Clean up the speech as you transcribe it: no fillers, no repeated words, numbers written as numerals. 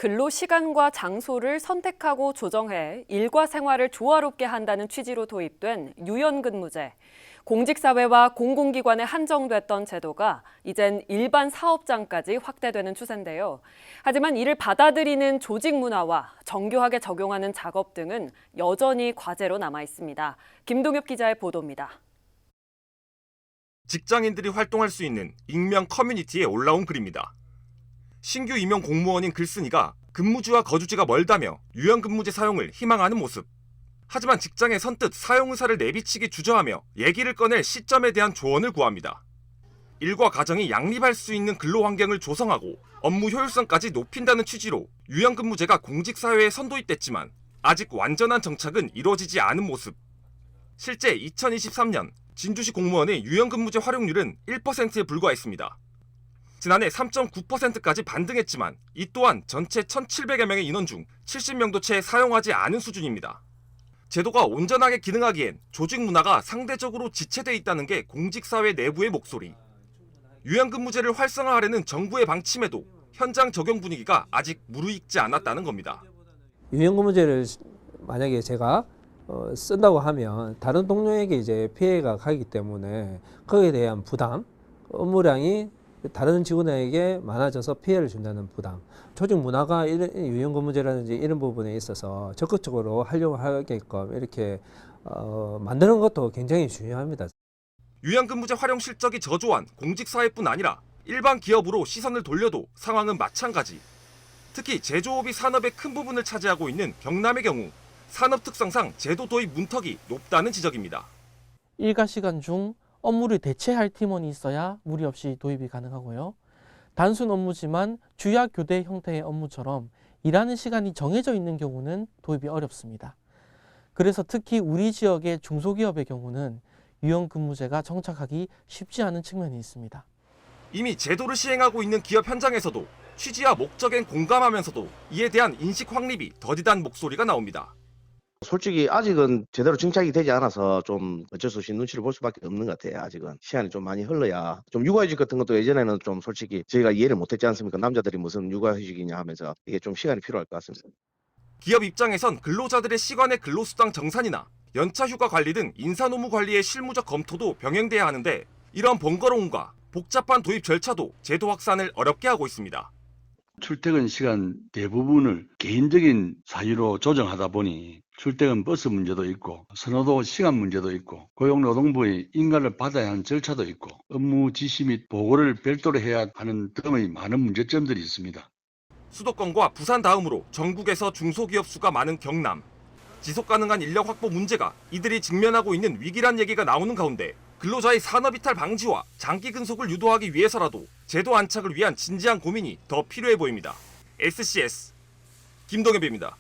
근로 시간과 장소를 선택하고 조정해 일과 생활을 조화롭게 한다는 취지로 도입된 유연근무제. 공직사회와 공공기관에 한정됐던 제도가 이젠 일반 사업장까지 확대되는 추세인데요. 하지만 이를 받아들이는 조직 문화와 정교하게 적용하는 작업 등은 여전히 과제로 남아 있습니다. 김동엽 기자의 보도입니다. 직장인들이 활동할 수 있는 익명 커뮤니티에 올라온 글입니다. 신규 임용 공무원인 글쓴이가 근무지와 거주지가 멀다며 유연근무제 사용을 희망하는 모습. 하지만 직장에 선뜻 사용 의사를 내비치기 주저하며 얘기를 꺼낼 시점에 대한 조언을 구합니다. 일과 가정이 양립할 수 있는 근로 환경을 조성하고 업무 효율성까지 높인다는 취지로 유연근무제가 공직사회에 선도입됐지만 아직 완전한 정착은 이루어지지 않은 모습. 실제 2023년 진주시 공무원의 유연근무제 활용률은 1%에 불과했습니다. 지난해 3.9%까지 반등했지만 이 또한 전체 1,700여 명의 인원 중 70명도 채 사용하지 않은 수준입니다. 제도가 온전하게 기능하기엔 조직 문화가 상대적으로 지체돼 있다는 게 공직사회 내부의 목소리. 유연근무제를 활성화하려는 정부의 방침에도 현장 적용 분위기가 아직 무르익지 않았다는 겁니다. 유연근무제를 만약에 제가 쓴다고 하면 다른 동료에게 이제 피해가 가기 때문에 거기에 대한 부담, 업무량이 다른 직원에게 많아져서 피해를 준다는 부담, 조직 문화가 유연근무제라든지 이런 부분에 있어서 적극적으로 하려고 하게끔 이렇게 만드는 것도 굉장히 중요합니다. 유연근무제 활용 실적이 저조한 공직사회뿐 아니라 일반 기업으로 시선을 돌려도 상황은 마찬가지. 특히 제조업이 산업의 큰 부분을 차지하고 있는 경남의 경우 산업 특성상 제도 도입 문턱이 높다는 지적입니다. 일과 시간 중 업무를 대체할 팀원이 있어야 무리 없이 도입이 가능하고요. 단순 업무지만 주야 교대 형태의 업무처럼 일하는 시간이 정해져 있는 경우는 도입이 어렵습니다. 그래서 특히 우리 지역의 중소기업의 경우는 유연근무제가 정착하기 쉽지 않은 측면이 있습니다. 이미 제도를 시행하고 있는 기업 현장에서도 취지와 목적엔 공감하면서도 이에 대한 인식 확립이 더디단 목소리가 나옵니다. 솔직히 아직은 제대로 정착이 되지 않아서 좀 어쩔 수 없이 눈치를 볼 수밖에 없는 것 같아요. 아직은 시간이 좀 많이 흘러야 좀 육아휴직 같은 것도 예전에는 좀 솔직히 저희가 이해를 못했지 않습니까? 남자들이 무슨 육아휴직이냐 하면서 이게 좀 시간이 필요할 것 같습니다. 기업 입장에선 근로자들의 시간의 근로수당 정산이나 연차 휴가 관리 등 인사노무 관리의 실무적 검토도 병행돼야 하는데 이런 번거로움과 복잡한 도입 절차도 제도 확산을 어렵게 하고 있습니다. 출퇴근 시간 대부분을 개인적인 사유로 조정하다 보니 출퇴근 버스 문제도 있고 선호도 시간 문제도 있고 고용노동부의 인가를 받아야 하는 절차도 있고 업무 지시 및 보고를 별도로 해야 하는 등의 많은 문제점들이 있습니다. 수도권과 부산 다음으로 전국에서 중소기업 수가 많은 경남. 지속가능한 인력 확보 문제가 이들이 직면하고 있는 위기란 얘기가 나오는 가운데 근로자의 산업이탈 방지와 장기 근속을 유도하기 위해서라도 제도 안착을 위한 진지한 고민이 더 필요해 보입니다. SCS 김동엽입니다.